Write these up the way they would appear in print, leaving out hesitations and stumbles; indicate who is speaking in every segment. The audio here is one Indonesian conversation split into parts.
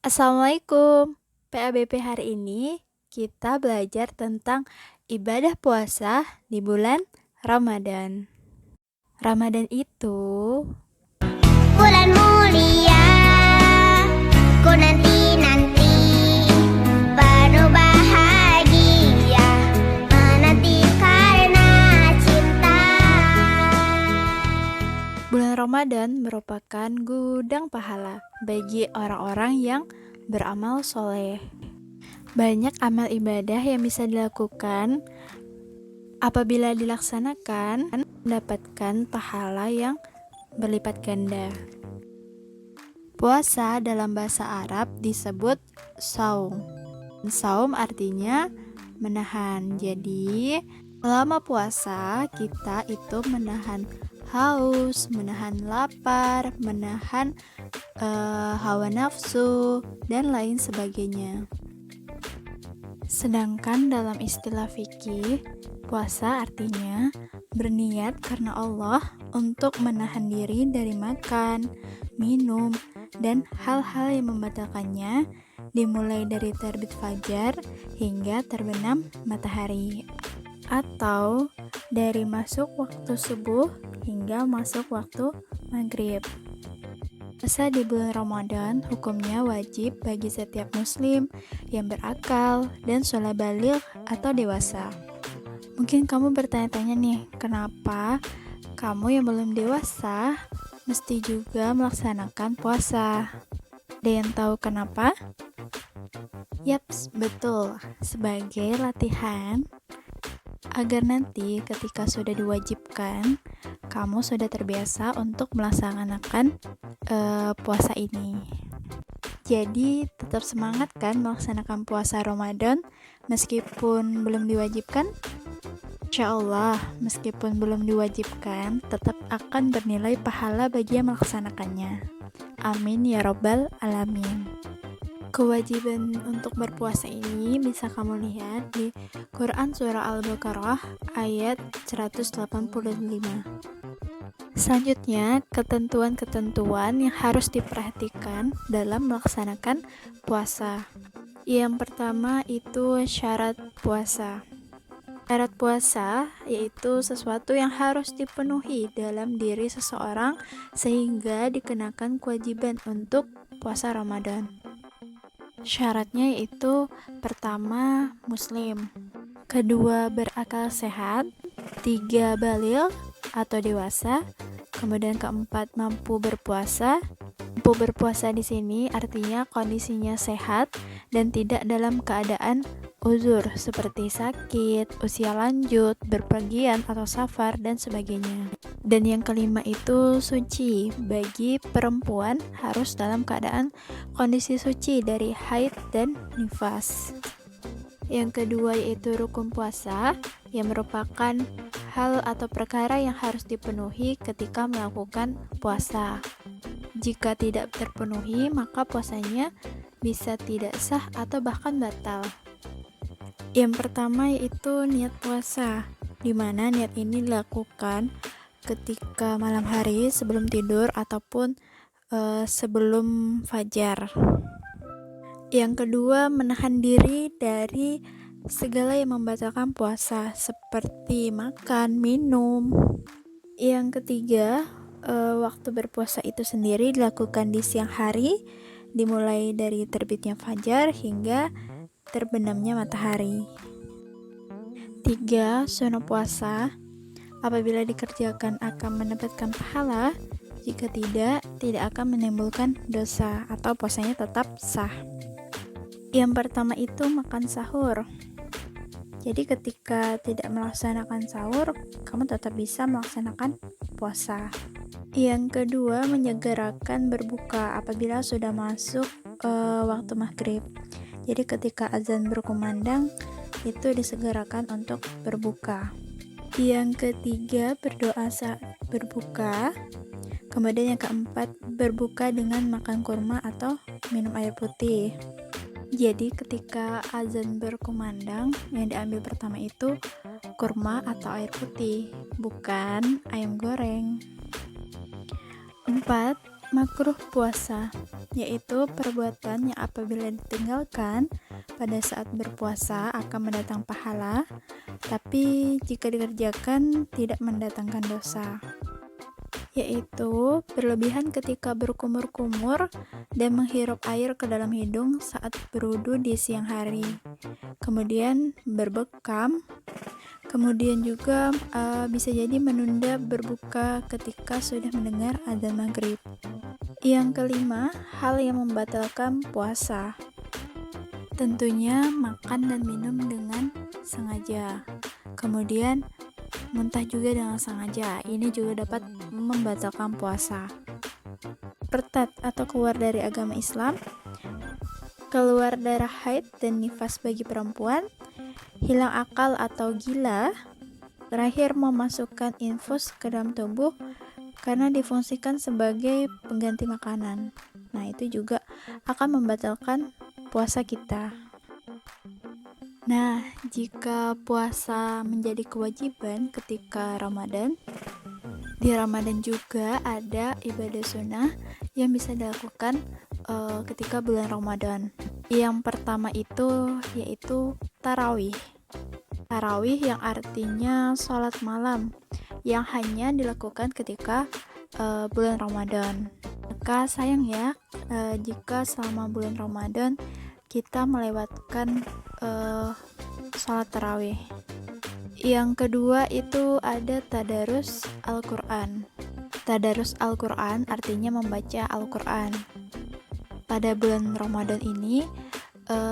Speaker 1: Assalamualaikum. PABP hari ini kita belajar tentang ibadah puasa di bulan Ramadan. Ramadan itu
Speaker 2: Bulan mulia, ku nanti-nanti, penuh bahagia, menanti karena cinta.
Speaker 1: bulan Ramadan merupakan gudang pahala bagi orang-orang yang beramal soleh. Banyak amal ibadah yang bisa dilakukan apabila dilaksanakan mendapatkan pahala yang berlipat ganda. Puasa dalam bahasa Arab disebut saum. Saum artinya menahan. Jadi, selama puasa kita itu menahan haus, menahan lapar, menahan hawa nafsu, dan lain sebagainya. Sedangkan dalam istilah fikih, puasa artinya berniat karena Allah untuk menahan diri dari makan, minum, dan hal-hal yang membatalkannya, dimulai dari terbit fajar hingga terbenam matahari, atau dari masuk waktu subuh hingga masuk waktu maghrib. Puasa di bulan Ramadan hukumnya wajib bagi setiap muslim yang berakal dan sudah baligh atau dewasa. Mungkin kamu bertanya-tanya nih, kenapa kamu yang belum dewasa mesti juga melaksanakan puasa? Ada yang tahu kenapa? Yaps, betul. Sebagai latihan agar nanti ketika sudah diwajibkan, kamu sudah terbiasa untuk melaksanakan puasa ini. Jadi tetap semangat kan melaksanakan puasa Ramadan meskipun belum diwajibkan? Insya Allah, meskipun belum diwajibkan, tetap akan bernilai pahala bagi yang melaksanakannya. Amin ya robbal alamin. Kewajiban untuk berpuasa ini bisa kamu lihat di Quran Surah Al-Baqarah ayat 185. Selanjutnya, ketentuan-ketentuan yang harus diperhatikan dalam melaksanakan puasa. Yang pertama itu syarat puasa. Syarat puasa yaitu sesuatu yang harus dipenuhi dalam diri seseorang sehingga dikenakan kewajiban untuk puasa Ramadan. Syaratnya yaitu pertama, muslim, kedua, berakal sehat, tiga, baligh atau dewasa, kemudian keempat, mampu berpuasa. Mampu berpuasa di sini artinya kondisinya sehat dan tidak dalam keadaan uzur seperti sakit, usia lanjut, berpergian atau safar dan sebagainya. Dan yang kelima itu suci. Bagi perempuan harus dalam keadaan kondisi suci dari haid dan nifas. Yang kedua yaitu rukun puasa, yang merupakan hal atau perkara yang harus dipenuhi ketika melakukan puasa. Jika tidak terpenuhi, maka puasanya bisa tidak sah atau bahkan batal. Yang pertama yaitu niat puasa, di mana niat ini dilakukan ketika malam hari sebelum tidur ataupun sebelum fajar. Yang kedua, menahan diri dari segala yang membatalkan puasa seperti makan, minum. Yang ketiga, waktu berpuasa itu sendiri dilakukan di siang hari, dimulai dari terbitnya fajar hingga terbenamnya matahari. 3. Sunnah puasa. Apabila dikerjakan akan mendapatkan pahala, jika tidak akan menimbulkan dosa atau puasanya tetap sah. Yang pertama itu makan sahur. Jadi ketika tidak melaksanakan sahur, kamu tetap bisa melaksanakan puasa. Yang kedua, menyegerakan berbuka apabila sudah masuk waktu maghrib. Jadi ketika azan berkumandang, itu disegerakan untuk berbuka. Yang ketiga, berdoa saat berbuka. Kemudian yang keempat, berbuka dengan makan kurma atau minum air putih. Jadi ketika azan berkumandang, yang diambil pertama itu kurma atau air putih, bukan ayam goreng. 4. Makruh puasa. yaitu perbuatan yang apabila ditinggalkan pada saat berpuasa akan mendatang pahala, tapi jika dikerjakan tidak mendatangkan dosa, yaitu berlebihan ketika berkumur-kumur dan menghirup air ke dalam hidung saat berwudu di siang hari, kemudian berbekam, kemudian juga bisa jadi menunda berbuka ketika sudah mendengar adzan maghrib. Yang kelima, hal yang membatalkan puasa. Tentunya makan dan minum dengan sengaja. Kemudian muntah juga dengan sengaja. Ini juga dapat membatalkan puasa. Murtad atau keluar dari agama Islam, keluar darah haid dan nifas bagi perempuan, hilang akal atau gila, terakhir memasukkan infus ke dalam tubuh karena difungsikan sebagai pengganti makanan. Nah, itu juga akan membatalkan puasa kita. Nah, jika puasa menjadi kewajiban ketika Ramadan, di Ramadan juga ada ibadah sunnah yang bisa dilakukan ketika bulan Ramadan. Yang pertama itu yaitu tarawih. Tarawih yang artinya sholat malam yang hanya dilakukan ketika bulan Ramadan. Maka sayang ya jika selama bulan Ramadan kita melewatkan sholat tarawih. Yang kedua itu ada tadarus Al-Quran. Tadarus Al-Quran artinya membaca Al-Quran. Pada bulan Ramadan ini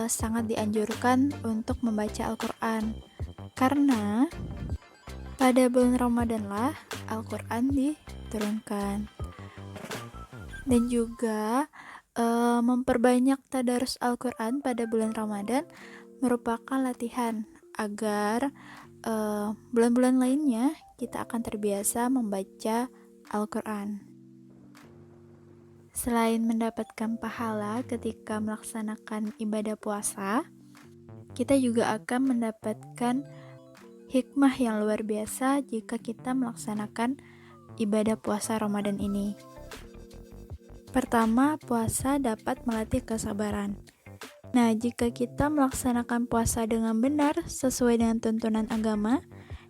Speaker 1: sangat dianjurkan untuk membaca Al-Quran, karena pada bulan Ramadan lah Al-Quran diturunkan. Dan juga memperbanyak tadarus Al-Quran pada bulan Ramadan merupakan latihan agar bulan-bulan lainnya kita akan terbiasa membaca Al-Quran. Selain mendapatkan pahala ketika melaksanakan ibadah puasa, kita juga akan mendapatkan hikmah yang luar biasa jika kita melaksanakan ibadah puasa Ramadan ini. Pertama, puasa dapat melatih kesabaran. Nah, jika kita melaksanakan puasa dengan benar sesuai dengan tuntunan agama,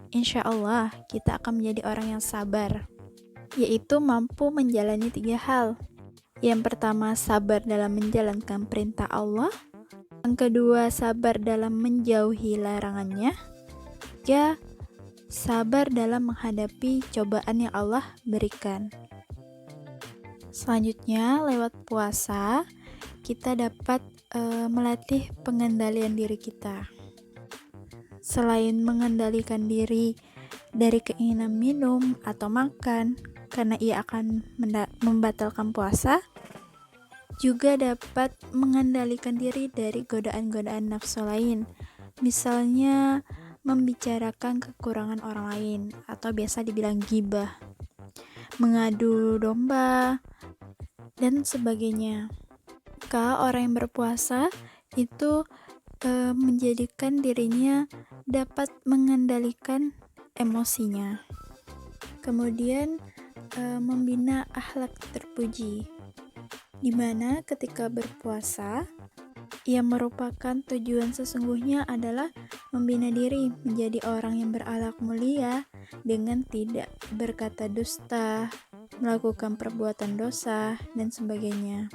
Speaker 1: insya Allah kita akan menjadi orang yang sabar, yaitu mampu menjalani 3 hal. Yang pertama, sabar dalam menjalankan perintah Allah. Yang kedua, sabar dalam menjauhi larangannya. Ketiga, sabar dalam menghadapi cobaan yang Allah berikan. Selanjutnya, lewat puasa, kita dapat melatih pengendalian diri kita. Selain mengendalikan diri dari keinginan minum atau makan, karena ia akan membatalkan puasa, juga dapat mengendalikan diri dari godaan-godaan nafsu lain, misalnya membicarakan kekurangan orang lain atau biasa dibilang ghibah, mengadu domba, dan sebagainya. Jika orang yang berpuasa itu menjadikan dirinya dapat mengendalikan emosinya. Kemudian membina akhlak terpuji, di mana ketika berpuasa yang merupakan tujuan sesungguhnya adalah membina diri menjadi orang yang berakhlak mulia dengan tidak berkata dusta, melakukan perbuatan dosa, dan sebagainya.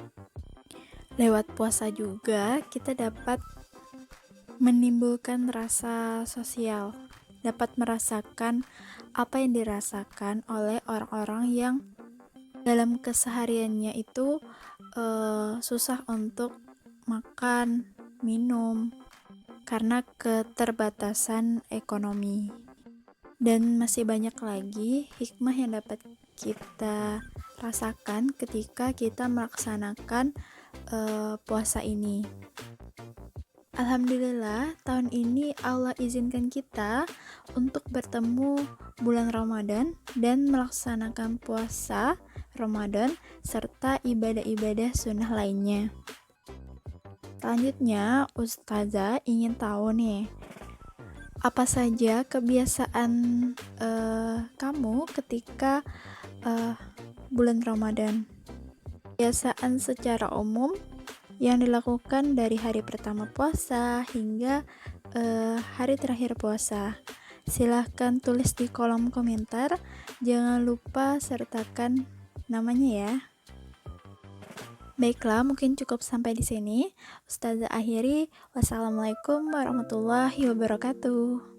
Speaker 1: Lewat puasa juga kita dapat menimbulkan rasa sosial, dapat merasakan apa yang dirasakan oleh orang-orang yang dalam kesehariannya itu susah untuk makan, minum karena keterbatasan ekonomi. Dan masih banyak lagi hikmah yang dapat kita rasakan ketika kita melaksanakan puasa ini. Alhamdulillah, tahun ini Allah izinkan kita untuk bertemu bulan Ramadan dan melaksanakan puasa Ramadan serta ibadah-ibadah sunnah lainnya. Selanjutnya, Ustazah ingin tahu nih, apa saja kebiasaan kamu ketika bulan Ramadan? kebiasaan secara umum yang dilakukan dari hari pertama puasa hingga hari terakhir puasa. Silahkan tulis di kolom komentar. Jangan lupa sertakan namanya ya. Baiklah, mungkin cukup sampai di sini. Ustazah akhiri. Wassalamualaikum warahmatullahi wabarakatuh.